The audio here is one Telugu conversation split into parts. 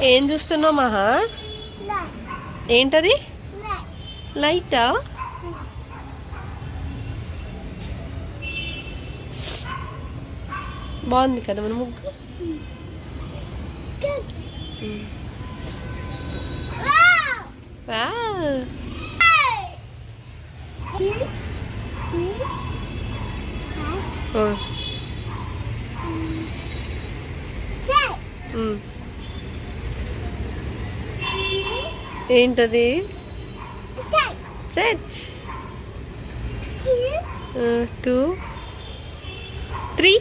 ఏం చూస్తున్నావు మహా? ఏంటది? లైటా? బాగుంది కదా మన ముగ్గు. ఏంటది? చర్చ్. 2 3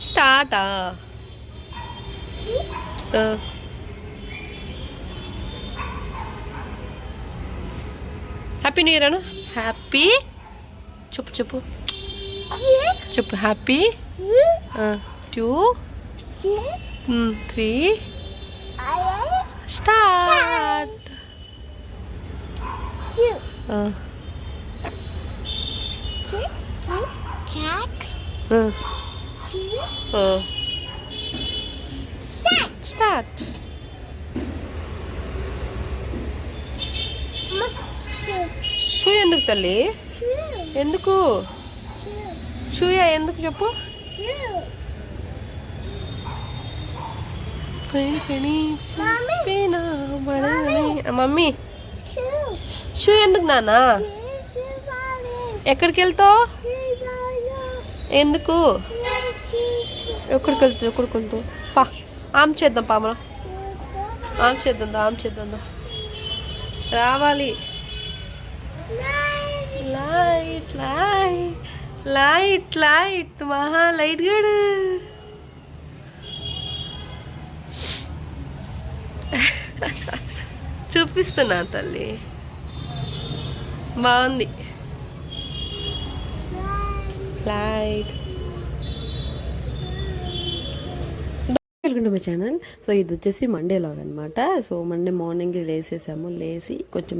స్టార్టా? హ్యాపీ న్యూ ఇయర్ అను. హ్యాపీ చెప్పు చెప్పు చెప్పు. Happy 2 3 start. స్టార్ట్. షూ ఎందుకు తల్లి? ఎందుకు షూయా? ఎందుకు చెప్పు. మమ్మీ షూ ఎందుకు నాన్న? ఎక్కడికి వెళ్తావు? ఎందుకు? ఎక్కడికి వెళ్తావు? పా ఆమ్ చేద్దాం. పా మనం ఆమ్ చేద్దాం. రావాలి. లైట్ మహా లైట్ గడు. చూపిస్తున్నా తల్లి, బాగుంది light. Welcome to my channel. So ఇది వచ్చేసి మండే లాగ్ అనమాట. సో మండే మార్నింగ్ లేసి కొంచెం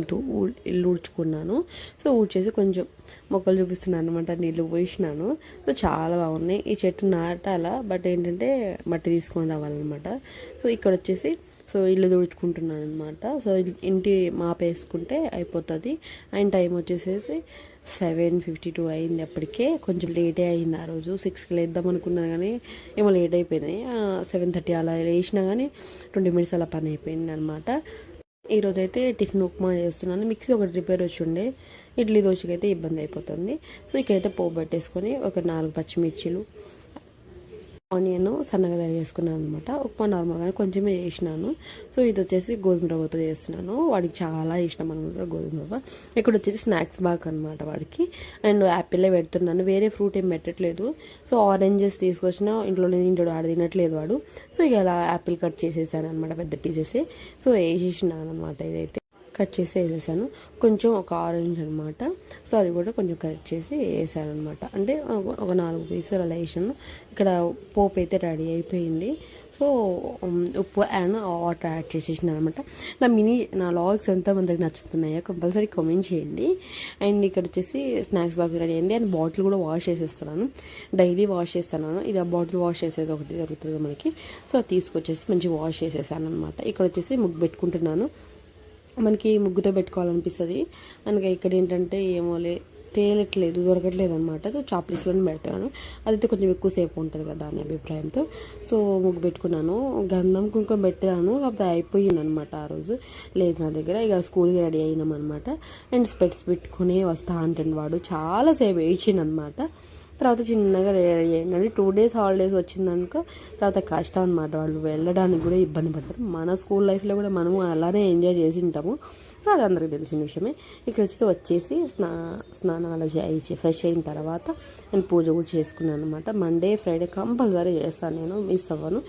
ఇల్లు ఊడ్చుకున్నాను. సో ఊడ్చేసి కొంచెం మొక్కలు చూపిస్తున్నాను అనమాట. నీళ్ళు పోసినాను. సో చాలా బాగున్నాయి. ఈ చెట్టు నాటాల, బట్ ఏంటంటే మట్టి తీసుకొని రావాలన్నమాట. సో ఇక్కడ వచ్చేసి ఇల్లు తుడుచుకుంటున్నాను అనమాట. సో ఇంటి మాపేసుకుంటే అయిపోతుంది. అండ్ టైం వచ్చేసేసి 7:52 అయింది. అప్పటికే కొంచెం లేటే అయింది. ఆ రోజు 6కి లేద్దాం అనుకున్నాను, కానీ ఏమో లేట్ అయిపోయింది. 7:30 అలా లేచినా కానీ 20 మినిట్స్ అలా పని అయిపోయింది అనమాట. ఈరోజు అయితే టిఫిన్ ఉప్మా చేస్తున్నాను. మిక్సీ ఒకటి రిపేర్ వచ్చి ఉండే, ఇడ్లీ దోశకి అయితే ఇబ్బంది అయిపోతుంది. సో ఇక్కడైతే పోపు పెట్టేసుకొని ఒక 4 పచ్చిమిర్చీలు, ఆనియన్ సన్నగా తరిగేసుకున్నాను అనమాట. ఉప్మా నార్మల్గానే కొంచెమే చేసినాను. సో ఇది వచ్చేసి గోధుమ రవ్వతో చేస్తున్నాను. వాడికి చాలా ఇష్టం అనమాట గోధుమ రవ్వ. ఇక్కడ వచ్చేసి స్నాక్స్ బాగ్ అనమాట వాడికి. అండ్ యాపిల్లే పెడుతున్నాను, వేరే ఫ్రూట్ ఏం పెట్టట్లేదు. సో ఆరెంజెస్ తీసుకొచ్చిన ఇంట్లోనే తింటాడు, ఆడ తినట్లేదు వాడు. సో ఇక అలా యాపిల్ కట్ చేసేసాను అనమాట, పెద్ద పీసెస్. సో వేసేసినాను అనమాట. ఇదైతే కట్ చేసి వేసేసాను. కొంచెం ఒక ఆరెంజ్ అనమాట. సో అది కూడా కొంచెం కట్ చేసి వేసాను అనమాట. అంటే ఒక 4 పీసులు అలా వేసాను. ఇక్కడ పోపు అయితే రెడీ అయిపోయింది. సో ఉప్పు అండ్ వాటర్ యాడ్ చేసేసిన అనమాట. నా లాగ్స్ ఎంతమందికి నచ్చుతున్నాయో కంపల్సరీ కామెంట్ చేయండి. అండ్ ఇక్కడ వచ్చేసి స్నాక్స్ బాగా రెడీ అయింది. అండ్ బాటిల్ కూడా వాష్ చేసేస్తున్నాను. డైలీ వాష్ చేస్తున్నాను. ఇది ఆ బాటిల్ వాష్ చేసేది ఒకటి జరుగుతుంది మనకి. సో అది తీసుకొచ్చేసి మంచిగా వాష్ చేసేసాను అనమాట. ఇక్కడ వచ్చేసి ముగ్గు పెట్టుకుంటున్నాను. మనకి ముగ్గుతో పెట్టుకోవాలనిపిస్తుంది. మనకి ఇక్కడ ఏంటంటే తేలట్లేదు, దొరకట్లేదు అనమాట. సో చాప్లీస్లోనే పెడతాను. అదైతే కొంచెం ఎక్కువసేపు ఉంటుంది కదా అనే అభిప్రాయంతో సో ముగ్గు పెట్టుకున్నాను. గంధం కుంకుమ పెట్టాను, కాకపోతే అయిపోయింది అనమాట ఆ రోజు. లేదు నా దగ్గర. ఇక స్కూల్కి రెడీ అయినాం అనమాట. అండ్ స్పెట్స్ పెట్టుకుని వస్తా అంటాను వాడు. చాలాసేపు ఏడ్చిందనమాట. తర్వాత చిన్నగా రెడీ అయ్యిందండి. 2 డేస్ హాలిడేస్ వచ్చిందనుకో తర్వాత కష్టం అనమాట. వాళ్ళు వెళ్ళడానికి కూడా ఇబ్బంది పడతారు. మన స్కూల్ లైఫ్లో కూడా మనము అలానే ఎంజాయ్ చేసి ఉంటాము. సో అది అందరికీ తెలిసిన విషయమే. ఇక్కడ వచ్చేసి స్నానాలు చేసి ఫ్రెష్ అయిన తర్వాత నేను పూజ కూడా చేసుకున్నాను అనమాట. మండే ఫ్రైడే కంపల్సరీ చేస్తాను, నేను మిస్ అవ్వను.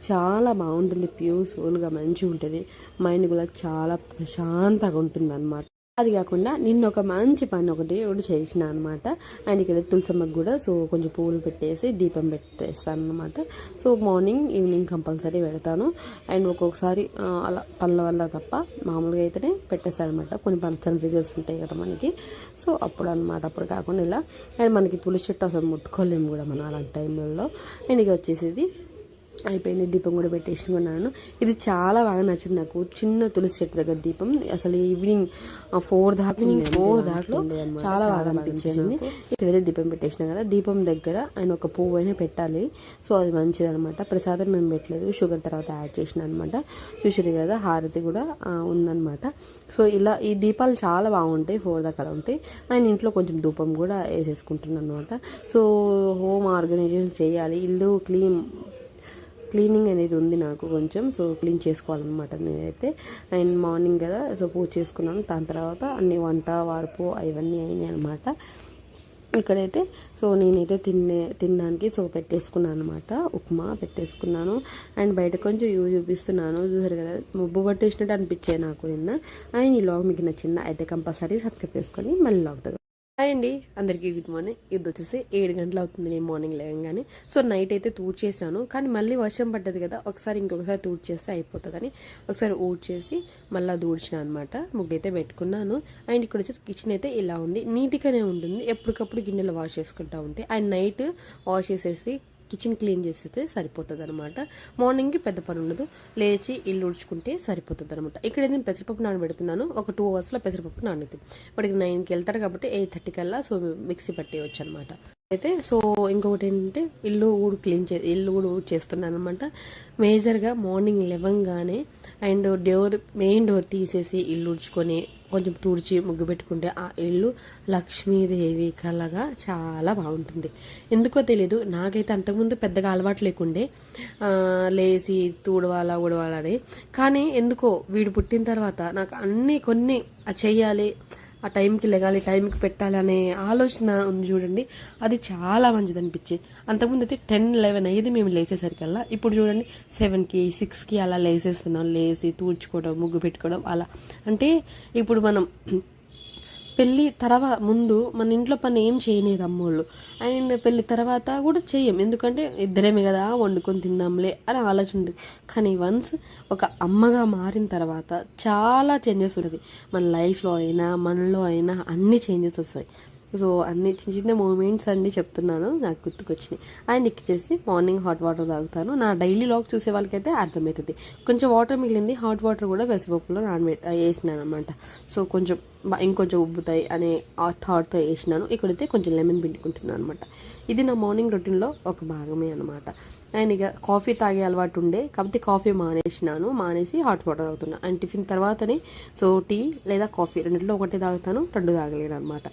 చాలా బాగుంటుంది, పీస్ఫుల్గా మంచిగా ఉంటుంది. మైండ్ కూడా చాలా ప్రశాంతంగా ఉంటుంది అనమాట. అది కాకుండా నిన్న ఒక మంచి పని ఒకటి చేసిన అనమాట. అండ్ ఇక్కడ తులసమ్మకు కూడా సో కొంచెం పువ్వులు పెట్టేసి దీపం పెట్టేస్తాను అనమాట. సో మార్నింగ్ ఈవినింగ్ కంపల్సరీ పెడతాను. అండ్ ఒక్కొక్కసారి అలా పనుల వల్ల తప్ప మామూలుగా అయితేనే పెట్టేస్తాను అనమాట. కొన్ని ఫంక్షన్ రిజల్ట్స్ ఉంటాయి కదా మనకి. సో అప్పుడు అనమాట, అప్పుడు కాకుండా ఇలా. అండ్ మనకి తులసి చెట్టు అసలు ముట్టుకోలేము కూడా మనం అలాంటి టైంలలో. అండ్ ఇక వచ్చేసేది అయిపోయింది. దీపం కూడా పెట్టేసుకున్నాను. ఇది చాలా బాగా నచ్చింది నాకు. చిన్న తులసి చెట్టు దగ్గర దీపం అసలు ఈవినింగ్ 4 దాకా చాలా బాగా అనిపించింది. ఇక్కడైతే దీపం పెట్టేసినాం కదా, దీపం దగ్గర ఆయన ఒక పువ్వు అయినా పెట్టాలి. సో అది మంచిది అనమాట. ప్రసాదం మేము పెట్టలేదు, షుగర్ తర్వాత యాడ్ చేసిన అనమాట. చూసారు కదా, హారతి కూడా ఉందన్నమాట. సో ఇలా ఈ దీపాలు చాలా బాగుంటాయి, 4 దాకా ఉంటాయి. ఆయన ఇంట్లో కొంచెం ధూపం కూడా వేసేసుకుంటున్నాను అనమాట. సో హోమ్ ఆర్గనైజేషన్ చేయాలి, ఇల్లు క్లీనింగ్ అనేది ఉంది నాకు కొంచెం. సో క్లీన్ చేసుకోవాలన్నమాట నేనైతే. అండ్ మార్నింగ్ కదా, సో పూజ చేసుకున్నాను. దాని తర్వాత అన్ని వంట వార్పు అవన్నీ అయినాయి అనమాట. ఇక్కడైతే సో నేనైతే తినడానికి సో పెట్టేసుకున్నాను అనమాట. ఉప్మా పెట్టేసుకున్నాను. అండ్ బయట కొంచెం చూపిస్తున్నాను, చూసారు కదా, ముబ్బు పట్టేసినట్టు అనిపించాయి నాకు నిన్న. అండ్ ఈ లాగ్ మీకు నచ్చిందా అయితే కంపల్సరీ సబ్స్క్రైబ్ చేసుకొని మళ్ళీ లాగ్ హాయ్ అండి, అందరికీ గుడ్ మార్నింగ్. ఇది వచ్చేసి 7 గంటలు అవుతుంది నేను మార్నింగ్ లేవగానే. సో నైట్ అయితే చేశాను, కానీ మళ్ళీ వర్షం పడ్డది కదా, ఇంకొకసారి చేస్తే అయిపోతుందని ఒకసారి చేసి మళ్ళీ దూడ్చిన అనమాట. ముగ్గు అయితే పెట్టుకున్నాను. అండ్ ఇక్కడ వచ్చేసి కిచెన్ అయితే ఇలా ఉంది, నీట్గానే ఉంటుంది. ఎప్పటికప్పుడు గిన్నెలు వాష్ చేసుకుంటూ ఉంటాయి. అండ్ నైట్ వాష్ చేసేసి కిచెన్ క్లీన్ చేస్తే సరిపోతుంది అనమాట. మార్నింగ్కి పెద్ద పని ఉండదు, లేచి ఇల్లు ఉడుచుకుంటే సరిపోతుంది అనమాట. ఇక్కడ నేను పెసరపప్పు నానబెడుతున్నాను. ఒక 2 అవర్స్లో పెసరపప్పు నానుతుంది. ఇప్పటికి 9కి వెళ్తారు కాబట్టి 8:30 కల్లా సో మిక్సీ పట్టేయచ్చు అనమాట. అయితే సో ఇంకొకటి ఏంటంటే ఇల్లు కూడా చేస్తున్నాను అనమాట. మేజర్గా మార్నింగ్ లేవగానే అండ్ మెయిన్ డోర్ తీసేసి ఇల్లు ఉడుచుకొని కొంచెం తుడిచి ముగ్గు పెట్టుకుంటే ఆ ఇల్లు లక్ష్మీదేవి కళగా చాలా బాగుంటుంది. ఎందుకో తెలీదు, నాకైతే అంతకుముందు పెద్దగా అలవాటు లేకుండే లేచి ఊడవాలని. కానీ ఎందుకో వీడు పుట్టిన తర్వాత నాకు కొన్ని చెయ్యాలి, ఆ టైంకి లెగాలి, టైంకి పెట్టాలి అనే ఆలోచన ఉంది చూడండి, అది చాలా మంచిది అనిపించింది. అంతకుముందు అయితే 10-11 అయ్యేది మేము లేచేసరికల్లా. ఇప్పుడు చూడండి 7కి 6కి అలా లేసేస్తున్నాం. లేచి తూడ్చుకోవడం, ముగ్గు పెట్టుకోవడం అలా. అంటే ఇప్పుడు మనం పెళ్ళి ముందు మన ఇంట్లో పని ఏం చేయలేరు అమ్మోళ్ళు. అండ్ పెళ్ళి తర్వాత కూడా చెయ్యం, ఎందుకంటే ఇద్దరేమే కదా వండుకొని తిందాంలే అని ఆలోచన ఉంది. కానీ వన్స్ ఒక అమ్మగా మారిన తర్వాత చాలా చేంజెస్ ఉంటుంది మన లైఫ్లో అయినా మనలో అయినా. అన్ని చేంజెస్ వస్తాయి. సో అన్ని చిన్న మూమెంట్స్ అన్నీ చెప్తున్నాను, నాకు గుర్తుకొచ్చినాయి. అండ్ ఇచ్చేసి మార్నింగ్ హాట్ వాటర్ తాగుతాను. నా డైలీ లాగ్ చూసే వాళ్ళకైతే అర్థమవుతుంది. కొంచెం వాటర్ మిగిలింది, హాట్ వాటర్ కూడా పెసరపప్పులో వేసినాను అనమాట. సో ఇంకొంచెం ఉబ్బుతాయి అనే థాట్తో వేసినాను. ఇక్కడైతే కొంచెం లెమన్ పిండుకుంటున్నాను అనమాట. ఇది నా మార్నింగ్ రొటీన్లో ఒక భాగమే అనమాట. అండ్ ఇక కాఫీ తాగే అలవాటు ఉండే, కాబట్టి కాఫీ మానేసి హాట్ వాటర్ తాగుతున్నాను. అండ్ టిఫిన్ తర్వాతనే సో టీ లేదా కాఫీ రెండింటిలో ఒకటి తాగుతాను, 2 తాగలేను అనమాట.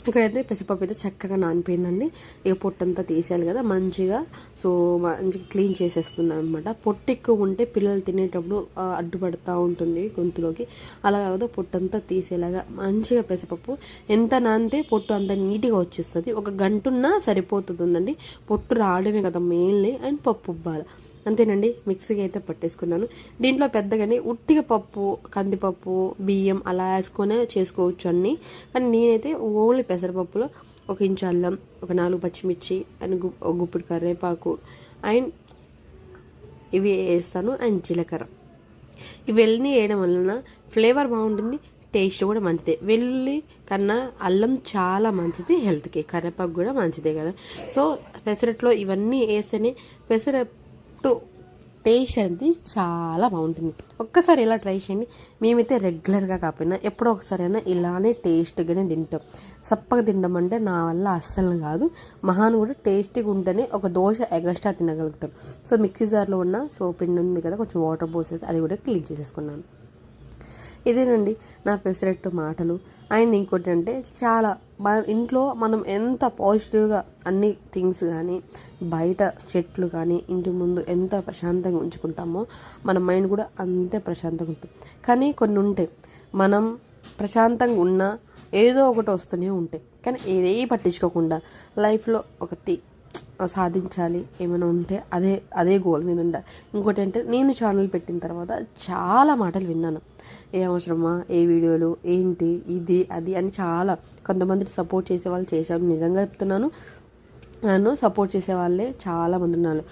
ఇక్కడైతే పెసరపప్పు అయితే చక్కగా నానిపోయిందండి. ఇక పొట్టంతా తీసేయాలి కదా మంచిగా. సో మంచిగా క్లీన్ చేసేస్తున్నాను అనమాట. పొట్టు ఎక్కువ ఉంటే పిల్లలు తినేటప్పుడు అడ్డుపడుతూ ఉంటుంది గొంతులోకి. అలా కాదు, పొట్టంతా తీసేలాగా మంచిగా పెసరపప్పు ఎంత నానితే పొట్టు అంత నీట్గా వచ్చేస్తుంది. 1 గంటన్నా సరిపోతుందండి. పొట్టు రావడమే కదా మెయిన్లీ. అండ్ పప్పు ఉబ్బాలి అంతేనండి. మిక్సీకి అయితే పట్టేసుకున్నాను. దీంట్లో పెద్దగానే ఉట్టిగా పప్పు, కందిపప్పు, బియ్యం అలా వేసుకొని చేసుకోవచ్చు అన్నీ. కానీ నేనైతే ఓన్లీ పెసరపప్పులో 1 ఇంచు అల్లం, ఒక 4 పచ్చిమిర్చి అండ్ ఒక గుప్పిడి కరివేపాకు అండ్ ఇవి వేస్తాను. అండ్ జీలకర్ర. ఇవన్నీ వేయడం వలన ఫ్లేవర్ బాగుంటుంది, టేస్ట్ కూడా మంచిదే. వెల్లుల్లి కన్నా అల్లం చాలా మంచిది హెల్త్కి, కరివేపాకు కూడా మంచిదే కదా. సో పెసరట్లో ఇవన్నీ వేస్తేనే పెసరట్టు టేస్ట్ అనేది చాలా బాగుంటుంది. ఒక్కసారి ఇలా ట్రై చేయండి. మేమైతే రెగ్యులర్గా కాకపోయినా ఎప్పుడో ఒకసారి అయినా ఇలానే టేస్ట్గానే తింటాం. సప్పగా తినడం అంటే నా వల్ల అస్సలు కాదు. మహాన్ కూడా టేస్టీగా ఉంటేనే ఒక దోశ ఎగస్ట్రా తినగలుగుతాం. సో మిక్సీ జార్లో ఉన్న సో పిండి ఉంది కదా, కొంచెం వాటర్ పోసేసి అది కూడా క్లీన్ చేసేసుకున్నాను. ఇదేనండి నా పెసరట్టు మాటలు. అండ్ ఇంకోటి అంటే చాలా ఇంట్లో మనం ఎంత పాజిటివ్గా అన్ని థింగ్స్ కానీ బయట చెట్లు కానీ ఇంటి ముందు ఎంత ప్రశాంతంగా ఉంచుకుంటామో మన మైండ్ కూడా అంతే ప్రశాంతంగా ఉంటుంది. కానీ కొన్ని ఉంటాయి, మనం ప్రశాంతంగా ఉన్నా ఏదో ఒకటి వస్తూనే ఉంటాయి. కానీ ఏదే పట్టించుకోకుండా లైఫ్లో సాధించాలి ఏమైనా ఉంటే అదే గోల్ మీద ఉండాలి. ఇంకోటి అంటే నేను ఛానల్ పెట్టిన తర్వాత చాలా మాటలు విన్నాను. ఏ అవసరమా, ఏ వీడియోలు ఏంటి, ఇది అది అని చాలా కొంతమంది సపోర్ట్ చేసే వాళ్ళు చేశారు. నిజంగా చెప్తున్నాను, నన్ను సపోర్ట్ చేసే వాళ్ళే చాలామంది ఉన్నారు.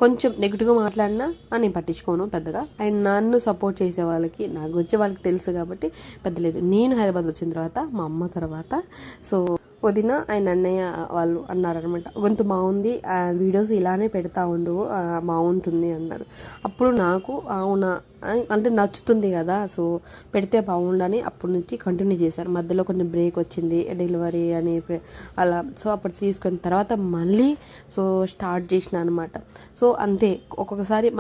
కొంచెం నెగిటివ్గా మాట్లాడినా నేను పట్టించుకోను పెద్దగా. అండ్ నన్ను సపోర్ట్ చేసే వాళ్ళకి, నాకు వచ్చే వాళ్ళకి తెలుసు కాబట్టి పెద్ద లేదు. నేను హైదరాబాద్ వచ్చిన తర్వాత మా అమ్మ తర్వాత సో వదిన అండ్ అన్నయ్య వాళ్ళు అన్నారనమాట, గొంతు బాగుంది, వీడియోస్ ఇలానే పెడతా ఉండు, బాగుంటుంది అన్నారు. అప్పుడు నాకు అవునా అంటే నచ్చుతుంది కదా, సో పెడితే బాగుండని అప్పటి నుంచి కంటిన్యూ చేశారు. మధ్యలో కొంచెం బ్రేక్ వచ్చింది డెలివరీ అని అలా, సో అప్పుడు తీసుకున్న తర్వాత మళ్ళీ సో స్టార్ట్ చేసిన అనమాట. సో అంతే, ఒక్కొక్కసారి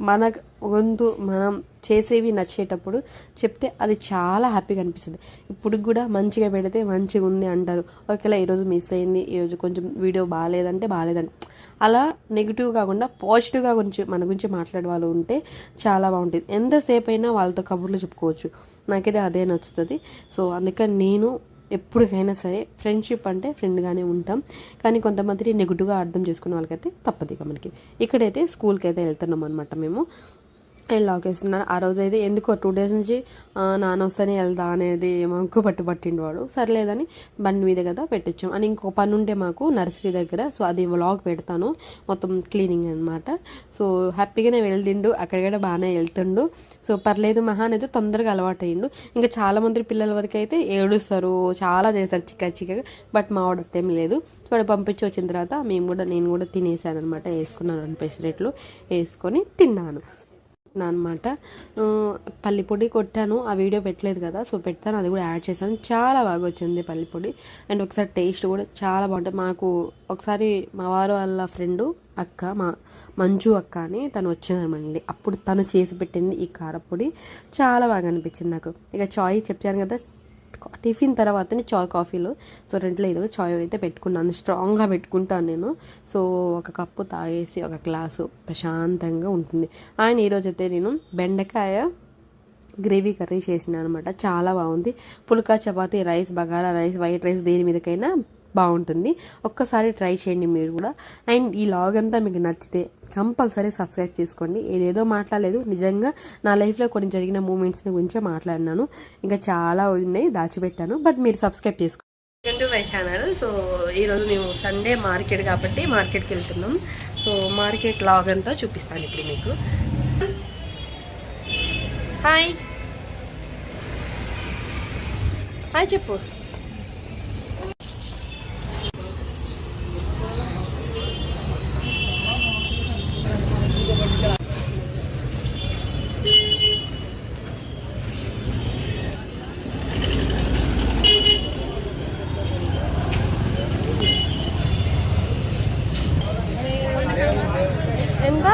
మన గొంతు మనం చేసేవి నచ్చేటప్పుడు చెప్తే అది చాలా హ్యాపీగా అనిపిస్తుంది. ఇప్పుడు కూడా మంచిగా పెడితే మంచిగా ఉంది అంటారు. ఓకేలా ఈరోజు మిస్ అయింది, ఈరోజు కొంచెం వీడియో బాగాలేదంటే బాగాలేదండి, అలా నెగిటివ్ కాకుండా పాజిటివ్గా మన గురించి మాట్లాడే వాళ్ళు ఉంటే చాలా బాగుంటుంది. ఎంతసేపు అయినా వాళ్ళతో కబుర్లు చెప్పుకోవచ్చు, నాకైతే అదే నచ్చుతుంది. సో అందుకని నేను ఎప్పటికైనా సరే ఫ్రెండ్షిప్ అంటే ఫ్రెండ్గానే ఉంటాం, కానీ కొంతమంది నెగిటివ్గా అర్థం చేసుకునే వాళ్ళకైతే తప్పదు. ఇక మనకి ఇక్కడైతే స్కూల్కి అయితే వెళ్తున్నాం అనమాట మేము. అండ్ లాక్ వేస్తున్నారు. ఆ రోజు అయితే ఎందుకో 2 days నుంచి నాన్న వస్తేనే వెళ్దా అనేది మాకు పట్టిండు వాడు. సర్లేదని బండి మీద కదా పెట్టించాం. అని ఇంకో పని ఉంటే మాకు నర్సరీ దగ్గర, సో అది వ్లాగ్ పెడతాను, మొత్తం క్లీనింగ్ అనమాట. సో హ్యాపీగానే వెళ్తుండు, అక్కడికైనా బాగానే వెళ్తుండు. సో పర్లేదు, మహాన్ అయితే తొందరగా అలవాటు అయ్యిండు. ఇంకా చాలామంది పిల్లల వరకు అయితే ఏడుస్తారు, చాలా చేస్తారు చిక్కగా, బట్ మా వాడు అట్టేం లేదు. సో వాడు పంపించి వచ్చిన తర్వాత నేను కూడా తినేసాను అనమాట. వేసుకున్నాను 2 పెసరెట్లు వేసుకొని తిన్నాను అనమాట. పల్లి పొడి కొట్టాను, ఆ వీడియో పెట్టలేదు కదా, సో పెడతాను, అది కూడా యాడ్ చేశాను. చాలా బాగా వచ్చింది పల్లి పొడి. అండ్ ఒకసారి టేస్ట్ కూడా చాలా బాగుంటుంది. మాకు ఒకసారి మా వారు వాళ్ళ ఫ్రెండు అక్క, మంజు అక్క అని తను వచ్చిందనమండి, అప్పుడు తను చేసి పెట్టింది ఈ కారపొడి, చాలా బాగా అనిపించింది నాకు. ఇక చాయ్ చెప్పాను కదా, టిఫిన్ తర్వాతనే చాయ్, కాఫీలో సో రెంట్లో ఏదో చాయ్ అయితే పెట్టుకున్నాను, స్ట్రాంగ్గా పెట్టుకుంటాను నేను. సో 1 కప్పు తాగేసి 1 గ్లాసు ప్రశాంతంగా ఉంటుంది. ఆయన ఈరోజు అయితే నేను బెండకాయ గ్రేవీ కర్రీ చేసిన అనమాట, చాలా బాగుంది. Phulka chapati, rice, bagara rice, white rice, దేని మీదకైనా బాగుంటుంది. ఒక్కసారి ట్రై చేయండి మీరు కూడా. అండ్ ఈ లాగ్ అంతా మీకు నచ్చితే కంపల్సరీ సబ్స్క్రైబ్ చేసుకోండి. ఏదేదో మాట్లాడలేదు, నిజంగా నా లైఫ్లో కొన్ని జరిగిన మూమెంట్స్ని గురించే మాట్లాడినాను. ఇంకా చాలా ఉన్నాయి దాచిపెట్టాను, బట్ మీరు సబ్స్క్రైబ్ చేసుకోండి. Welcome to my channel. So ఈరోజు మేము సండే మార్కెట్ కాబట్టి మార్కెట్కి వెళ్తున్నాం. సో మార్కెట్ లాగ్ అంతా చూపిస్తాను ఇప్పుడు మీకు. హాయ్ హాయ్ చెప్పు. ఎంత?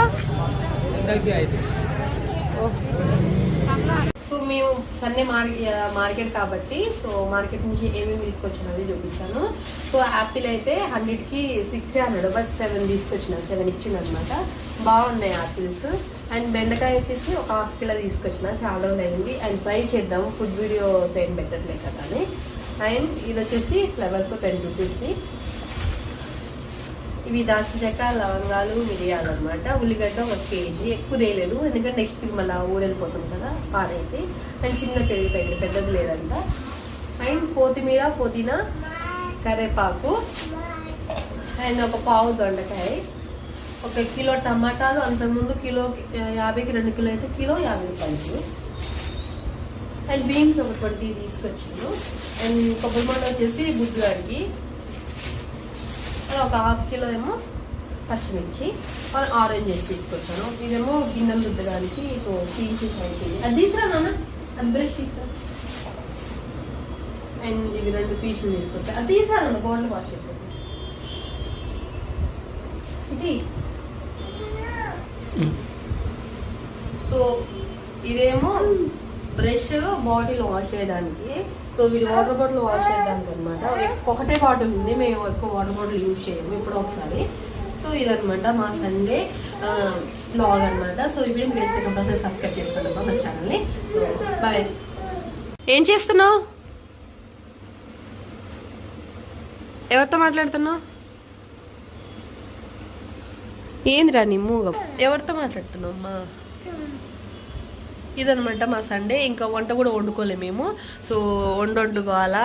సో మేము సండే మార్కెట్ కాబట్టి, సో మార్కెట్ నుంచి ఏమేమి తీసుకొచ్చాను అది చూపిస్తాను. సో యాపిల్ అయితే 100కి 6 అన్నాడు, బట్ 7 తీసుకొచ్చిన, 7 ఇచ్చిండు అనమాట. బాగున్నాయి యాపిల్స్. అండ్ బెండకాయ వచ్చేసి 1 ½ కిలో తీసుకొచ్చిన, చాలా రోజులు అయింది. అండ్ ట్రై చేద్దాం, ఫుడ్ వీడియో ఏం పెట్టట్లేదు కదా అని. అండ్ ఇది వచ్చేసి ఫ్లవర్స్ 10 రూపీస్ది. ఇవి దాల్చిన చెక్క, లవంగాలు, మిరియాలు అనమాట. ఉల్లిగడ్డ 1 kg, ఎక్కువ వేయలేదు ఎందుకంటే నెక్స్ట్ వీక్ మళ్ళీ ఊరు వెళ్ళిపోతాం కదా, పాడైతే. అండ్ చిన్న పెరుగు ప్యాకెట్, పెద్దది లేదంట. అండ్ కొత్తిమీర, పుదీనా, కరివేపాకు, అండ్ 1 పావు దొండకాయ, 1 కిలో టమాటాలు. అంతకుముందు కిలో 50కి 2 కిలో అయితే కిలో 50 రూపాయలు. అండ్ బీన్స్ 20 తీసుకొచ్చాను. అండ్ కొబ్బరి మండ వచ్చేసి బుద్ధుగాడికి. 1 ½ కిలో ఏమో పచ్చిమిర్చి, ఆరెంజెస్ తీసుకొచ్చాను. ఇదేమో గిన్నెలు రుద్దడానికి, సో పీసెస్ అయిపోయింది. అది తీసుకురా నాన్న, అది బ్రష్ తీసుకురా. అండ్ ఇవి 2 పీసులు తీసుకొచ్చా, అది తీసుకురా బౌల్లో వాష్ చేసేది. ఇది సో ఇదేమో బ్రష్ బాటిల్ వాష్ చేయడానికి. సో వీడి వాటర్ బాటిల్ వాష్ చేయడానికి అనమాట. ఒకటే బాటిల్ ఉంది, మేము ఎక్కువ వాటర్ బాటిల్ యూజ్ చేయము, ఎప్పుడో ఒకసారి. సో ఇదనమాట మా సండే వ్లాగ్ అనమాట. సో ఈ వీడియో మీరు కంపల్సరీ సబ్స్క్రైబ్ చేసుకోండి మా ఛానల్ని. బాయ్. ఏం చేస్తున్నావు? ఎవరితో మాట్లాడుతున్నావు? ఏందిరా నీ మూగం? ఎవరితో మాట్లాడుతున్నావు అమ్మా? ఇదనమాట మా సండే. ఇంకా వంట కూడా వండుకోలేము మేము. సో వండుకోవాలా,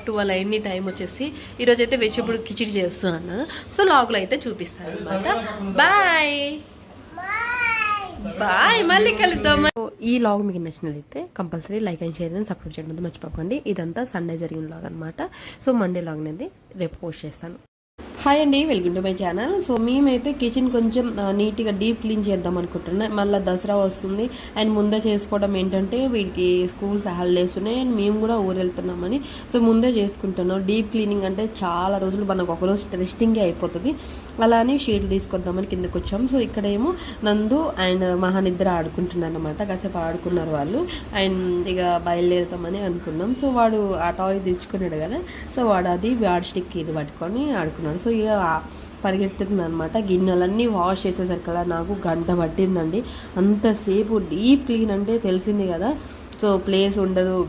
12 అయింది టైం వచ్చేసి. ఈరోజు అయితే వెజిటబుల్ కిచిడి చేస్తున్నాను. సో లాగ్లో అయితే చూపిస్తాను అనమాట. బాయ్ బాయ్, మళ్ళీ కలుద్దాం. ఈ లాగ్ మీకు నచ్చినట్లయితే compulsory like and share and subscribe చేయడం మర్చిపోకండి. ఇదంతా సండే జరిగిన లాగ్ అనమాట. సో మండే లాగ్ అనేది రేపు పోస్ట్ చేస్తాను. హాయ్ అండి, welcome to my channel. So మేమైతే కిచెన్ కొంచెం నీట్గా డీప్ క్లీన్ చేద్దాం అనుకుంటున్నాం. మళ్ళీ దసరా వస్తుంది అండ్ ముందే చేసుకోవడం ఏంటంటే వీడికి స్కూల్స్ హాలిడేస్ ఉన్నాయి అండ్ మేము కూడా ఊరు వెళ్తున్నామని సో ముందే చేసుకుంటున్నాం. డీప్ క్లీనింగ్ అంటే చాలా రోజులు మనకు ఒకరోజు రెస్టింగే అయిపోతుంది. అలానే షీట్లు తీసుకొద్దామని కిందకు వచ్చాం. సో ఇక్కడేమో నందు అండ్ మహానిద్దరు ఆడుకుంటున్నారు అనమాట. కాసేపు ఆడుకున్నారు వాళ్ళు అండ్ ఇక బయలుదేరుతామని అనుకున్నాం. సో వాడు ఆ టాయ్ తెచ్చుకున్నాడు కదా, సో వాడు అది వాడి స్టిక్ ఇది పట్టుకొని ఆడుకున్నాడు. సో ఇక పరిగెత్తుతుంది అనమాట. గిన్నెలన్నీ వాష్ చేసేసరికల్లా నాకు గంట పట్టిందండి. అంతసేపు డీప్ క్లీన్ అంటే తెలిసింది కదా, సో ప్లేస్ ఉండదు.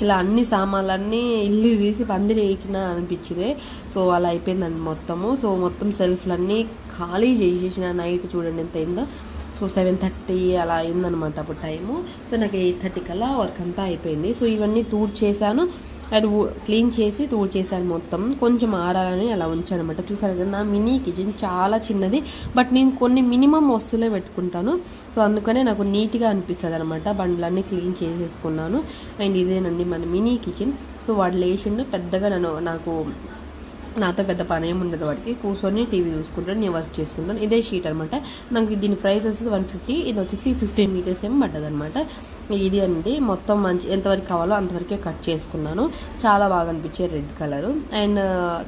ఇలా అన్ని సామాన్లన్నీ ఇల్లు తీసి పందిరి వేకినా అనిపించింది. సో అలా అయిపోయిందండి మొత్తము. సో మొత్తం సెల్ఫ్లన్నీ ఖాళీ చేసేసిన. నైట్ చూడండి ఎంత అయిందో. సో 7:30 అలా అయిందనమాట అప్పుడు టైము. సో నాకు 8:30 కల్లా వర్క్ అంతా అయిపోయింది. సో ఇవన్నీ చేశాను, అది క్లీన్ చేసి చేశాను మొత్తం. కొంచెం ఆరాలని అలా ఉంచాను అనమాట. చూసారు కదా, నా మినీ కిచెన్ చాలా చిన్నది, బట్ నేను కొన్ని మినిమం వస్తువులే పెట్టుకుంటాను. సో అందుకనే నాకు నీట్గా అనిపిస్తుంది అనమాట. బండ్లన్నీ క్లీన్ చేసేసుకున్నాను. అండ్ ఇదేనండి మన మినీ కిచెన్. సో వాడు లేచిండు పెద్దగా నాతో పెద్ద పని ఏమి ఉండదు. వాడికి కూర్చొని టీవీ చూసుకుంటాను, నేను వర్క్ చేసుకుంటాను. ఇదే షీట్ అనమాట. నాకు దీని ప్రైస్ వచ్చేసి 150. ఇది వచ్చేసి 15 మీటర్స్ ఏమో పడ్డది అనమాట. ఇది అండి మొత్తం మంచి ఎంతవరకు కావాలో అంతవరకే కట్ చేసుకున్నాను. చాలా బాగా అనిపించాయి రెడ్ కలరు అండ్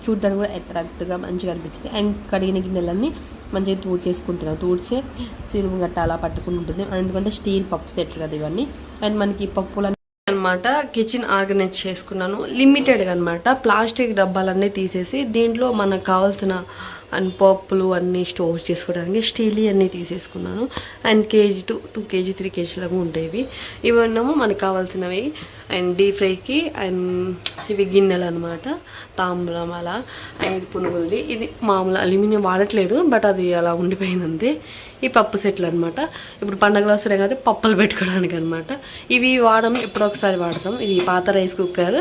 చూడడానికి కూడా అట్రాక్ట్గా మంచిగా అనిపించింది. అండ్ కడిగిన గిన్నెలన్నీ మంచిగా చేసుకుంటున్నాను. తూడ్చే సిలుము గట్ట అలా పట్టుకుని ఉంటుంది. ఎందుకంటే స్టీల్ పప్పు సెట్లు కదా ఇవన్నీ. అండ్ మనకి పప్పులు అనమాట. కిచెన్ ఆర్గనైజ్ చేసుకున్నాను లిమిటెడ్గా అనమాట. ప్లాస్టిక్ డబ్బాలన్నీ తీసేసి దీంట్లో మనకు కావాల్సిన అండ్ పప్పులు అన్నీ స్టోర్ చేసుకోవడానికి స్టీల్ అన్నీ తీసేసుకున్నాను. అండ్ కేజీ 2 కేజీ 3 కేజీలకు ఉంటాయి ఇవన్నము మనకు కావాల్సినవి. అండ్ డీప్ ఫ్రైకి అండ్ ఇవి గిన్నెలు అనమాట, తాంబూలం అలా. అండ్ ఇది పునుగులది. ఇది మామూలు అల్యూమినియం వాడట్లేదు, బట్ అది అలా ఉండిపోయింది. ఈ పప్పు సెట్లు అనమాట. ఇప్పుడు పండగలు వస్తున్నాయి కదా, పప్పులు పెట్టుకోవడానికి అనమాట. ఇవి ఎప్పుడో ఒకసారి వాడతాం. ఇది పాత రైస్ కుక్కర్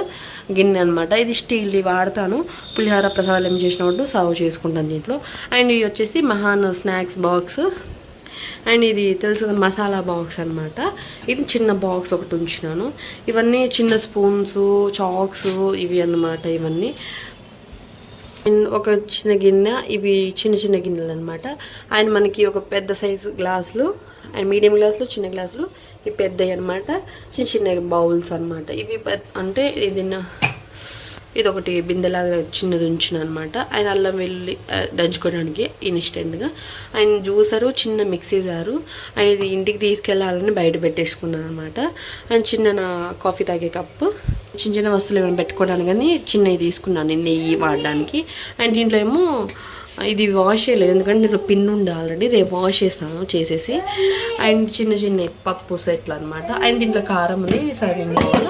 గిన్నె అనమాట. ఇది స్టీల్ది వాడతాను. పులిహార ప్రసాదాలు ఏం చేసినప్పుడు సర్వ్ చేసుకుంటాను దీంట్లో. అండ్ ఇది వచ్చేసి మహాన్ స్నాక్స్ బాక్స్. అండ్ ఇది తెలుసు మసాలా బాక్స్ అనమాట. ఇది చిన్న బాక్స్ ఒకటి ఉంచినాను. ఇవన్నీ చిన్న స్పూన్స్, చాక్స్ ఇవి అన్నమాట. ఇవన్నీ అండ్ ఒక చిన్న గిన్నె. ఇవి చిన్న చిన్న గిన్నెలు అనమాట. అండ్ మనకి ఒక పెద్ద సైజు గ్లాసులు అండ్ మీడియం గ్లాసులు, చిన్న గ్లాసులు, ఇవి పెద్దవి అనమాట. చిన్న చిన్న బౌల్స్ అనమాట. ఇవి అంటే ఇది ఒకటి బిందెలాగా చిన్నది ఉంచిన అనమాట. ఆయన అల్లం వెల్లుల్లి దంచుకోవడానికి ఇన్స్టెంట్గా. ఆయన జ్యూసరు, చిన్న మిక్సీ జారు. ఆయన ఇది ఇంటికి తీసుకెళ్ళాలని బయట పెట్టేసుకున్నాను అనమాట. అండ్ చిన్న నా కాఫీ తాగే కప్పు, చిన్న చిన్న వస్తువులు ఏమైనా పెట్టుకోవడానికి కానీ చిన్నవి తీసుకున్నాను నెయ్యి వాడడానికి. అండ్ దీంట్లో ఏమో ఇది వాష్ చేయలేదు, ఎందుకంటే దీంట్లో పిన్ ఉంది ఆల్రెడీ. రేపు వాష్ చేసేసి. అండ్ చిన్న చిన్న పప్పు సెట్లు అనమాట. అండ్ దీంట్లో కారం ఉంది సర్వింగ్ బౌల్.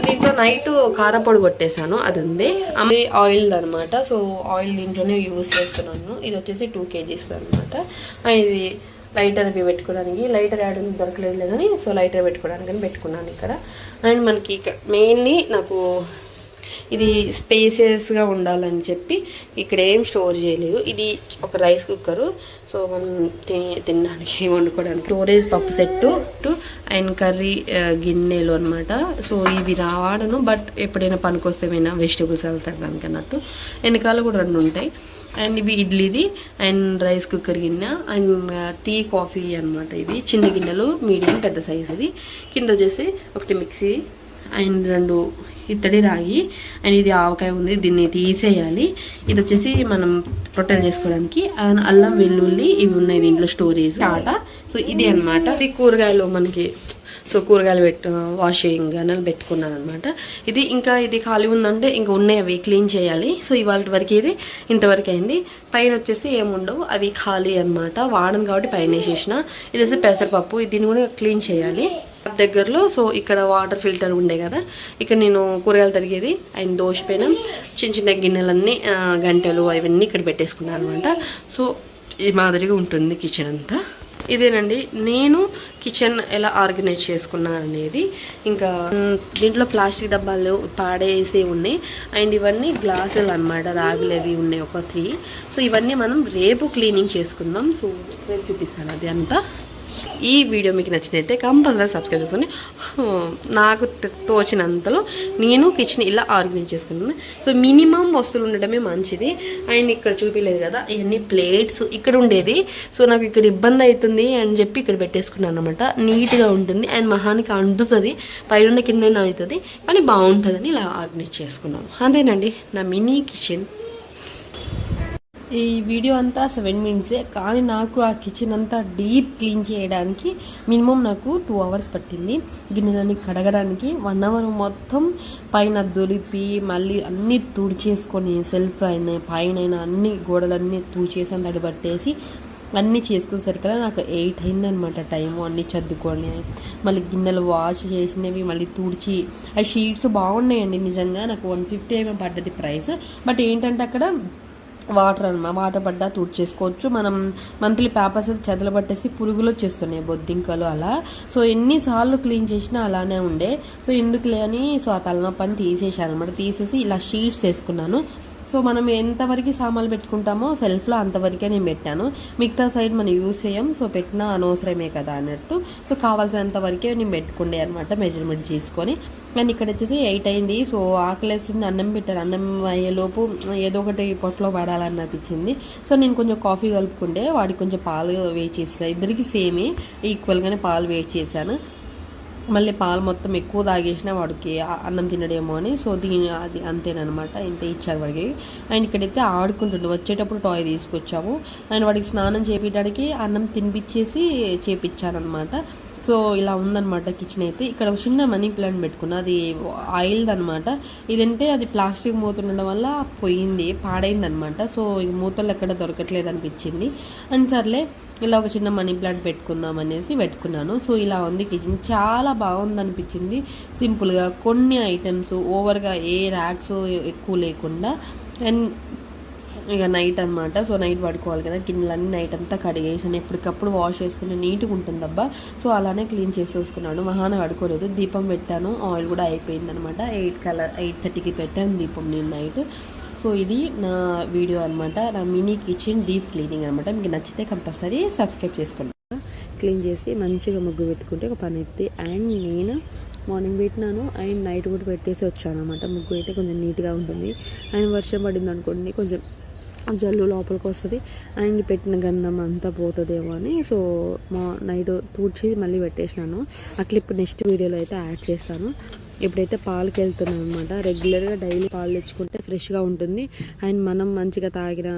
దీంట్లో నైట్ కారపొడి కొట్టేశాను, అది ఉంది. అది ఆయిల్ అనమాట. సో ఆయిల్ దీంట్లోనే యూజ్ చేస్తున్నాను. ఇది వచ్చేసి 2 కేజీస్ అనమాట. అండ్ ఇది లైటర్ అవి పెట్టుకోవడానికి. లైటర్ యాడ్ దొరకలేదు కానీ సో లైటర్ పెట్టుకోవడానికి అని పెట్టుకున్నాను ఇక్కడ. అండ్ మనకి ఇక్కడ మెయిన్లీ నాకు ఇది స్పేసెస్గా ఉండాలని చెప్పి ఇక్కడ ఏం స్టోర్ చేయలేదు. ఇది ఒక రైస్ కుక్కరు. సో మనం తినడానికి వండుకోవడానికి స్టోరేజ్ పప్పు సెట్టు అండ్ కర్రీ గిన్నెలు అనమాట. సో ఇవి వాడను, బట్ ఎప్పుడైనా పనికొస్తే ఏమైనా వెజిటేబుల్స్ వెళ్తాడానికి అన్నట్టు. వెనకాల కూడా 2 ఉంటాయి. అండ్ ఇవి ఇడ్లీది అండ్ రైస్ కుక్కర్ గిన్నె అండ్ టీ కాఫీ అనమాట. ఇవి చిన్న గిన్నెలు, మీడియం పెద్ద సైజువి. కింద వచ్చేసి ఒకటి మిక్సీ అండ్ 2 ఇత్తడి రాగి. అండ్ ఇది ఆవకాయ ఉంది, దీన్ని తీసేయాలి. ఇది వచ్చేసి మనం రొట్టెలు చేసుకోవడానికి. అండ్ అల్లం వెల్లుల్లి ఇవి ఉన్నాయి దీంట్లో స్టోరేజ్ ఆట. సో ఇది అనమాట. ఇది కూరగాయలు మనకి. సో కూరగాయలు వాష్ చేయగానే పెట్టుకున్నాను అనమాట. ఇది ఖాళీ ఉందంటే ఇంకా ఉన్నాయి, అవి క్లీన్ చేయాలి. సో ఇవాళ వరకు ఇది ఇంతవరకు అయింది. పైన వచ్చేసి ఏముండవు, అవి ఖాళీ అనమాట. వాడను కాబట్టి పైన వేసేసిన. ఇది వచ్చేసి పెసరపప్పు, దీన్ని కూడా క్లీన్ చేయాలి దగ్గరలో. సో ఇక్కడ వాటర్ ఫిల్టర్ ఉండే కదా, ఇక్కడ నేను కూరగాయలు తరిగేది అండ్ దోశ పైన చిన్న చిన్న గిన్నెలన్నీ గంటలు అవన్నీ ఇక్కడ పెట్టేసుకున్నాను అనమాట. సో ఈ మాదిరిగా ఉంటుంది కిచెన్ అంతా. ఇదేనండి నేను కిచెన్ ఎలా ఆర్గనైజ్ చేసుకున్నాను అనేది. ఇంకా దీంట్లో ప్లాస్టిక్ డబ్బాలు పాడేసి ఉన్నాయి. అండ్ ఇవన్నీ గ్లాసులు అనమాట, రాగులవి ఉన్నాయి ఒక 3. సో ఇవన్నీ మనం రేపు క్లీనింగ్ చేసుకుందాం. సో రేపు చూపిస్తాను అది అంతా. ఈ వీడియో మీకు నచ్చినైతే కంపల్సరీ సబ్స్క్రైబ్ చేసుకొని నాకు తోచినంతలో నేను కిచెన్ ఇలా ఆర్గనైజ్ చేసుకుంటున్నాను. సో మినిమం వస్తువులు ఉండడమే మంచిది. అండ్ ఇక్కడ చూపించలేదు కదా ఇవన్నీ ప్లేట్స్ ఇక్కడ ఉండేది. సో నాకు ఇక్కడ ఇబ్బంది అవుతుంది అని చెప్పి ఇక్కడ పెట్టేసుకున్నాను అనమాట. నీట్గా ఉంటుంది అండ్ మహానికి అందుతుంది, పైన కింద అవుతుంది కానీ బాగుంటుందని ఇలా ఆర్గనైజ్ చేసుకున్నాను. అంతేనండి నా మినీ కిచెన్. ఈ వీడియో అంతా 7 మినిట్సే, కానీ నాకు ఆ కిచెన్ అంతా డీప్ క్లీన్ చేయడానికి మినిమం నాకు 2 అవర్స్ పట్టింది. గిన్నెలన్నీ కడగడానికి 1 అవర్ మొత్తం పైన దొలిపి మళ్ళీ అన్నీ తుడిచేసుకొని సెల్ఫ్ అయినా పైన అన్ని గోడలన్నీ తుడిచేసి అంత పట్టేసి అన్నీ చేసుకునేసరికి నాకు 8 అయిందనమాట టైము. అన్నీ చదువుకొని మళ్ళీ గిన్నెలు వాష్ చేసినవి మళ్ళీ తుడిచి ఆ షీట్స్ బాగున్నాయండి నిజంగా. నాకు 150 ఏమో పడ్డది ప్రైస్. బట్ ఏంటంటే అక్కడ వాటర్ పడ్డా తుడిచేసుకోవచ్చు. మనం మంత్లీ పేపర్స్ అయితే చెదలు పట్టేసి పురుగులు వచ్చేస్తున్నాయి, బొద్దింకలు అలా. సో ఎన్నిసార్లు క్లీన్ చేసినా అలానే ఉండే. సో ఎందుకులే అని సో ఆ తలనొప్పని తీసేసాను అనమాట. తీసేసి ఇలా షీట్స్ వేసుకున్నాను. సో మనం ఎంతవరకు సామాన్లు పెట్టుకుంటామో సెల్ఫ్లో అంతవరకే నేను పెట్టాను. మిగతా సైడ్ మనం యూజ్ చేయం, సో పెట్టినా అనవసరమే కదా అన్నట్టు. సో కావాల్సినంత వరకే నేను పెట్టుకుండే అనమాట మెజర్మెంట్ చేసుకొని. నేను ఇక్కడ వచ్చేసి 8 అయింది. సో ఆకలేసింది, అన్నం పెట్టాను. అన్నం అయ్యేలోపు ఏదో ఒకటి పొట్టలో పడాలనిపించింది. సో నేను కొంచెం కాఫీ కలుపుకుంటే వాడికి కొంచెం పాలు వేడి చేసాను. ఇద్దరికి సేమే ఈక్వల్గానే పాలు వేడి చేశాను. మళ్ళీ పాలు మొత్తం ఎక్కువ తాగేసినా వాడికి అన్నం తినడేమో అని. సో అది అంతేనమాట, ఇంత ఇచ్చారు వాడికి. ఆయన ఇక్కడైతే ఆడుకుంటుండే. వచ్చేటప్పుడు టాయ్ తీసుకొచ్చాము. ఆయన వాడికి స్నానం చేపించడానికి అన్నం తినిపించేసి చేపించాను అనమాట. సో ఇలా ఉందన్నమాట కిచెన్ అయితే. ఇక్కడ ఒక చిన్న మనీ ప్లాంట్ పెట్టుకున్నా, అది ఆయిల్ది అనమాట. ఇదంటే అది ప్లాస్టిక్ మూత ఉండడం వల్ల పోయింది, పాడైంది అనమాట. సో ఈ మూతలు ఎక్కడ దొరకట్లేదు అనిపించింది. అండ్ సర్లే ఇలా ఒక చిన్న మనీ ప్లాంట్ పెట్టుకుందాం అనేసి పెట్టుకున్నాను. సో ఇలా ఉంది కిచెన్, చాలా బాగుంది అనిపించింది. సింపుల్గా కొన్ని ఐటమ్స్, ఓవర్గా ఏ ర్యాక్స్ ఎక్కువ లేకుండా. అండ్ ఇక నైట్ అనమాట. సో నైట్ పడుకోవాలి కదా, గిన్నెలన్నీ నైట్ అంతా కడిగేసాను. ఎప్పటికప్పుడు వాష్ చేసుకుంటే నీట్గా ఉంటుంది అబ్బా. సో అలానే క్లీన్ చేసేసుకున్నాను. మహాన పడుకోలేదు, దీపం పెట్టాను. ఆయిల్ కూడా అయిపోయింది అనమాట. 8:30కి పెట్టాను దీపం నేను నైట్. సో ఇది నా వీడియో అనమాట, నా మినీ కిచెన్ డీప్ క్లీనింగ్ అనమాట. మీకు నచ్చితే కంపల్సరీ సబ్స్క్రైబ్ చేసుకోండి. క్లీన్ చేసి మంచిగా ముగ్గు పెట్టుకుంటే ఒక పని అయితే. అండ్ నేను మార్నింగ్ పెట్టినాను అండ్ నైట్ కూడా పెట్టేసి వచ్చాను అనమాట. ముగ్గు అయితే కొంచెం నీట్గా ఉంటుంది. అండ్ వర్షం పడింది అనుకోండి కొంచెం జల్లు లోపలికి వస్తుంది అండ్ పెట్టిన గంధం అంతా పోతుందేమో అని. సో నైట్ తూడ్చి మళ్ళీ పెట్టేసినాను. ఆ క్లిప్ నెక్స్ట్ వీడియోలో అయితే యాడ్ చేస్తాను. ఇప్పుడైతే పాలకి వెళ్తున్నాను అనమాట. రెగ్యులర్గా డైలీ పాలు తెచ్చుకుంటే ఫ్రెష్గా ఉంటుంది. అండ్ మనం మంచిగా తాగిన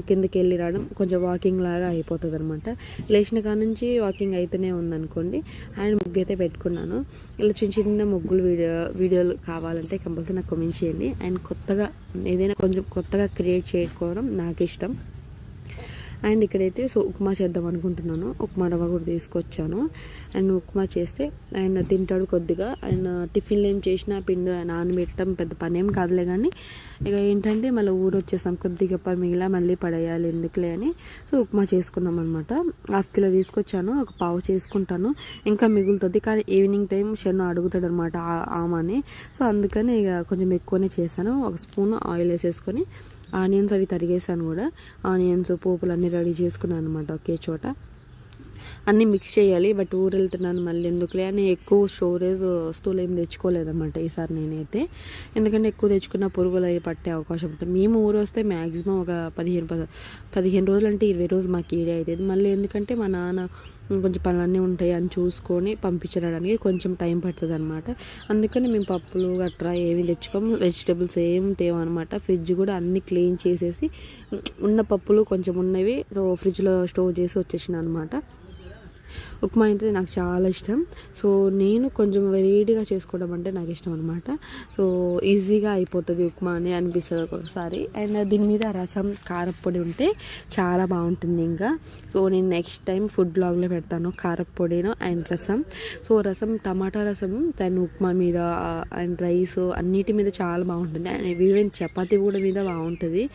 కిందకి వెళ్ళి రావడం కొంచెం వాకింగ్ లాగా అయిపోతుంది అనమాట. లేచిన కాడ నుంచి వాకింగ్ అయితేనే ఉందనుకోండి. అండ్ ముగ్గు అయితే పెట్టుకున్నాను. ఇలా చిన్న చిన్న ముగ్గులు వీడియోలు కావాలంటే కంపల్సరీ నాకు కామెంట్ చేయండి. అండ్ కొత్తగా ఏదైనా కొంచెం కొత్తగా క్రియేట్ చేసుకోవడం నాకు ఇష్టం. అండ్ ఇక్కడైతే సో ఉప్మా చేద్దాం అనుకుంటున్నాను. ఉప్మా రవ్వ కూడా తీసుకొచ్చాను. అండ్ ఉప్మా చేస్తే ఆయన తింటాడు కొద్దిగా. ఆయన టిఫిన్లు ఏం చేసినా పిండి నానబెట్టడం పెద్ద పని ఏం కాదులే. కానీ ఇక ఏంటంటే మళ్ళీ ఊరు వచ్చేసాం, కొద్దిగా మిగిలిన మళ్ళీ పడేయాలి ఎందుకులే అని. సో ఉప్మా చేసుకున్నాం అనమాట. 1/2 కిలో తీసుకొచ్చాను, ఒక పావు చేసుకుంటాను, ఇంకా మిగులుతుంది. కానీ ఈవినింగ్ టైం షన్ను అడుగుతాడు అనమాట ఆమని. సో అందుకని ఇక కొంచెం ఎక్కువనే చేశాను. 1 స్పూన్ ఆయిల్ వేసేసుకొని ఆనియన్స్ అవి తరిగేసాను కూడా. ఆనియన్స్ పోపులు అన్నీ రెడీ చేసుకున్నాను అనమాట ఒకే చోట. అన్నీ మిక్స్ చేయాలి. బట్ ఊరు వెళ్తున్నాను మళ్ళీ ఎందుకులే అని ఎక్కువ స్టోరేజ్ వస్తువులు ఏం తెచ్చుకోలేదన్నమాట ఈసారి నేనైతే. ఎందుకంటే ఎక్కువ తెచ్చుకున్న పురుగులు అవి పట్టే అవకాశం ఉంటుంది. మేము ఊరు వస్తే మ్యాక్సిమం ఒక 15 రోజులు అంటే 20 రోజులు మాకు ఈడే అవుతుంది. మళ్ళీ ఎందుకంటే మా నాన్న కొంచెం పనులన్నీ ఉంటాయి అని చూసుకొని పంపించడానికి కొంచెం టైం పడుతుంది అనమాట. అందుకని మేము పప్పులు గట్రా ఏమి తెచ్చుకోము, వెజిటేబుల్స్ ఏం తేవన్నమాట. ఫ్రిడ్జ్ కూడా అన్నీ క్లీన్ చేసేసి ఉన్న పప్పులు కొంచెం ఉన్నవి సో ఫ్రిడ్జ్లో స్టోర్ చేసి వచ్చేసిన అనమాట. ఉప్మా అంటే నాకు చాలా ఇష్టం. సో నేను కొంచెం వెరైటీగా చేసుకోవడం అంటే నాకు ఇష్టం అనమాట. సో ఈజీగా అయిపోతుంది ఉప్మా అని అనిపిస్తుంది ఒక్కొక్కసారి. అండ్ దీని మీద రసం కారప్పొడి ఉంటే చాలా బాగుంటుంది. ఇంకా సో నేను నెక్స్ట్ టైం ఫుడ్ బ్లాగ్లో పెడతాను కారప్పొడిను అండ్ రసం. సో రసం టమాటా రసం దాని ఉప్మా మీద అండ్ రైస్ అన్నిటి మీద చాలా బాగుంటుంది. అండ్ ఈవెన్ చపాతీ కూడా మీద బాగుంటుంది.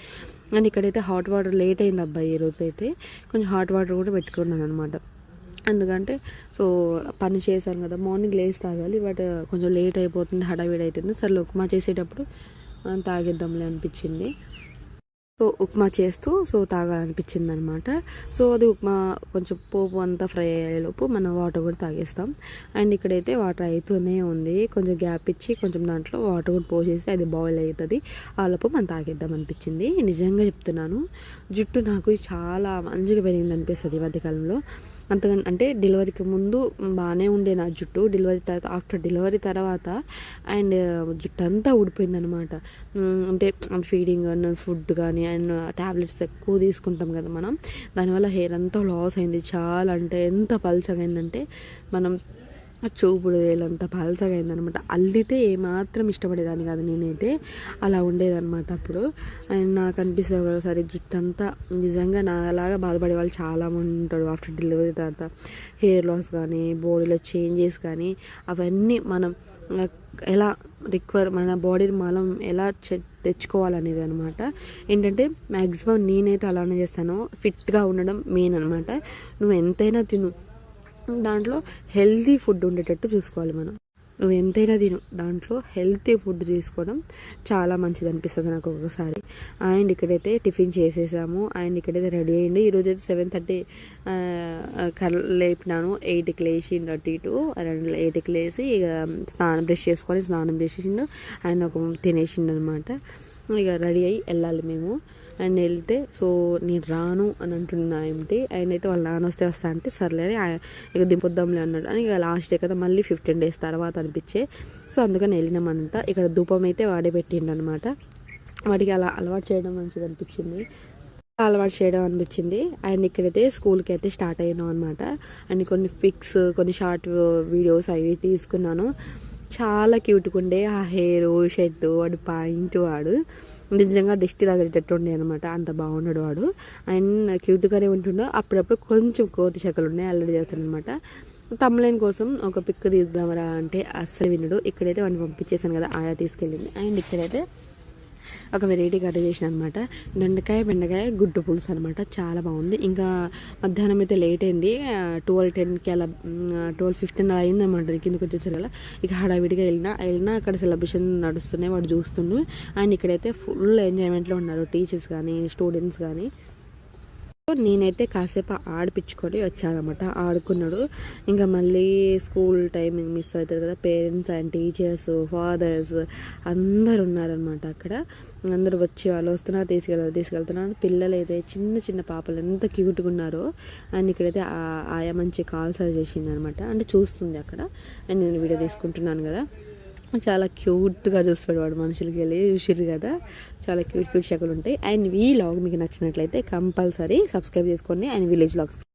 అండ్ ఇక్కడైతే హాట్ వాటర్ లేట్ అయింది అబ్బాయి ఈరోజు అయితే. కొంచెం హాట్ వాటర్ కూడా పెట్టుకున్నాను అనమాట. ఎందుకంటే సో పని చేశాను కదా, మార్నింగ్ లేసి తాగాలి. బట్ కొంచెం లేట్ అయిపోతుంది, హడావిడి అవుతుంది. సరే ఉప్మా చేసేటప్పుడు తాగిద్దాంలే అనిపించింది. సో ఉప్మా చేస్తూ సో తాగాలనిపించింది అనమాట. సో అది ఉప్మా కొంచెం పోపు అంతా ఫ్రై అయ్యేలోపు మనం వాటర్ కూడా తాగేస్తాం. అండ్ ఇక్కడైతే వాటర్ అవుతూనే ఉంది, కొంచెం గ్యాప్ ఇచ్చి కొంచెం దాంట్లో వాటర్ కూడా పోసేసి అది బాయిల్ అవుతుంది, ఆ లోపు మనం తాగేద్దాం అనిపించింది. నిజంగా చెప్తున్నాను, జుట్టు నాకు చాలా మంచిగా పెరిగింది అనిపిస్తుంది ఈ మధ్యకాలంలో. అంతగా అంటే డెలివరీకి ముందు బాగానే ఉండే నా జుట్టు, డెలివరీ తర్వాత ఆఫ్టర్ డెలివరీ తర్వాత అండ్ జుట్టు అంతా ఊడిపోయిందనమాట. అంటే ఫీడింగ్ ఫుడ్ కానీ అండ్ ట్యాబ్లెట్స్ ఎక్కువ తీసుకుంటాం కదా మనం, దానివల్ల హెయిర్ అంతా లాస్ అయింది చాలా. అంటే ఎంత పల్చగా అయిందంటే మనం చూపుడు వేలంతా పలసగా అయిందనమాట. అల్లితే ఏమాత్రం ఇష్టపడేదాన్ని కాదు నేనైతే, అలా ఉండేదన్నమాట అప్పుడు. అండ్ నాకు అనిపిస్తుంది ఒకసారి జుట్టు అంతా నిజంగా నాలాగా బాధపడే వాళ్ళు చాలామంది ఉంటారు ఆఫ్టర్ డెలివరీ తర్వాత. హెయిర్ లాస్ కానీ బాడీలో చేంజెస్ కానీ అవన్నీ మనం ఎలా మన బాడీని మనం ఎలా తెచ్చుకోవాలనేది అనమాట. ఏంటంటే మ్యాక్సిమం నేనైతే అలానే చేస్తాను, ఫిట్గా ఉండడం మెయిన్ అనమాట. నువ్వు ఎంతైనా తిను, దాంట్లో హెల్తీ ఫుడ్ ఉండేటట్టు చూసుకోవాలి మనం. నువ్వు ఎంతైనా తిను, దాంట్లో హెల్తీ ఫుడ్ తీసుకోవడం చాలా మంచిది అనిపిస్తుంది నాకు ఒక్కొక్కసారి. అండ్ ఇక్కడైతే టిఫిన్ చేసేసాము అండ్ ఇక్కడైతే రెడీ అయ్యింది. ఈరోజైతే 7:30 లేపినాను, 8కి లేచి అటు ఇటు 8కి లేచి ఇక బ్రష్ స్నానం చేసేసిండు ఆయన ఒక తినేసిండు అనమాట. ఇక రెడీ అయ్యి వెళ్ళాలి మేము. అండ్ వెళ్తే సో నేను రాను అని అంటున్నా ఏమిటి, ఆయన అయితే వాళ్ళ నాన్న వస్తా అంటే సర్లే అని ఇక దింపొద్దాంలే అన్నాడు. అని ఇక లాస్ట్ డే కదా మళ్ళీ 15 days తర్వాత అనిపించే, సో అందుకని వెళ్ళినామనంట. ఇక్కడ ధూపం అయితే వాడే పెట్టిండు అనమాట. వాడికి అలా అలవాటు చేయడం మంచిది అనిపించింది, అండ్ ఇక్కడైతే స్కూల్కి అయితే స్టార్ట్ అయ్యాను అనమాట. అండ్ కొన్ని పిక్స్, కొన్ని షార్ట్ వీడియోస్ అవి తీసుకున్నాను. చాలా క్యూట్గా ఉండే ఆ హెయిర్, షర్ట్, వాడు పాయింట్, వాడు నిజంగా దిష్టి తగిలేటట్టు ఉండే అనమాట, అంత బాగున్నాడు వాడు. అండ్ క్యూట్గానే ఉంటుండో, అప్పుడప్పుడు కొంచెం కోతి శకలు ఉన్నాయి, అల్లడి చేస్తాను అనమాట. తమ్ములైన కోసం ఒక పిక్ తీద్దామరా అంటే అస్సలు వినడు. ఇక్కడైతే వాడిని పంపించేసాను కదా, ఆయా తీసుకెళ్ళింది. అండ్ ఇక్కడైతే ఒక వెరైటీ కర్రీ చేసిన అనమాట, దొండకాయ బెండకాయ గుడ్డు పులుసు అనమాట, చాలా బాగుంది. ఇంకా మధ్యాహ్నం అయితే లేట్ అయింది, 12:10కి అలా 12:15 అలా అయింది అనమాట కిందకి వచ్చేసరికి. అలా ఇక హడావిడిగా వెళ్ళినా అక్కడ సెలబ్రేషన్ నడుస్తున్నాయి, వాడు చూస్తుండు. అండ్ ఇక్కడైతే ఫుల్ ఎంజాయ్మెంట్లో ఉన్నారు టీచర్స్ కానీ స్టూడెంట్స్ కానీ. నేనైతే కాసేపు ఆడిపించుకొని వచ్చానమాట, ఆడుకున్నాడు. ఇంకా మళ్ళీ స్కూల్ టైమింగ్ మిస్ అవుతుంది కదా, పేరెంట్స్ అండ్ టీచర్స్, ఫాదర్స్ అందరు ఉన్నారనమాట అక్కడ. అందరూ వచ్చి వాళ్ళు వస్తున్నారు, తీసుకెళ్తున్నారు. పిల్లలు అయితే చిన్న పాపలు ఎంత క్యూట్గా ఉన్నారో. అండ్ ఇక్కడైతే ఆయా మంచి కాల్స్ చేసింది అనమాట, అంటే చూస్తుంది అక్కడ. అండ్ నేను వీడియో తీసుకుంటున్నాను కదా, చాలా క్యూట్గా చూస్తాడు వాడు, మనుషులకి వెళ్ళి చూసిర్రు కదా, చాలా క్యూట్ షకలు ఉంటాయి. అండ్ ఈ వ్లాగ్ మీకు నచ్చినట్లయితే కంపల్సరీ సబ్స్క్రైబ్ చేసుకోండి. And village vlogs